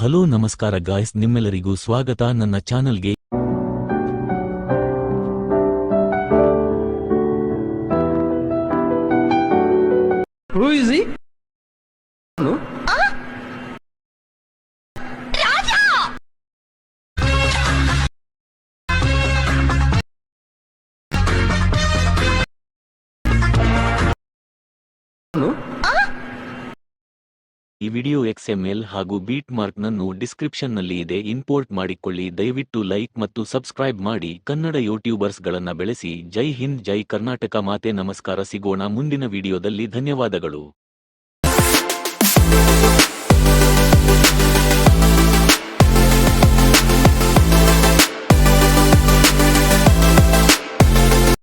Hello ನಮಸ್ಕಾರ guys, ನಿಮ್ಮೆಲ್ಲರಿಗೂ ಸ್ವಾಗತ ನನ್ನ ಚಾನಲ್ಗೆ. Who is he? No? No? ಈ ವಿಡಿಯೋ XML ಹಾಗೂ ಬೀಟ್ ಮಾರ್ಕ್ನನ್ನು ಡಿಸ್ಕ್ರಿಪ್ಷನ್ನಲ್ಲಿ ಇದೆ, ಇಂಪೋರ್ಟ್ ಮಾಡಿಕೊಳ್ಳಿ. ದಯವಿಟ್ಟು ಲೈಕ್ ಮತ್ತು ಸಬ್ಸ್ಕ್ರೈಬ್ ಮಾಡಿ. ಕನ್ನಡ ಯೂಟ್ಯೂಬರ್ಸ್ಗಳನ್ನ ಬೆಳೆಸಿ. ಜೈ ಹಿಂದ್, ಜೈ ಕರ್ನಾಟಕ ಮಾತೆ. ನಮಸ್ಕಾರ, ಸಿಗೋಣ ಮುಂದಿನ ವಿಡಿಯೋದಲ್ಲಿ. ಧನ್ಯವಾದಗಳು.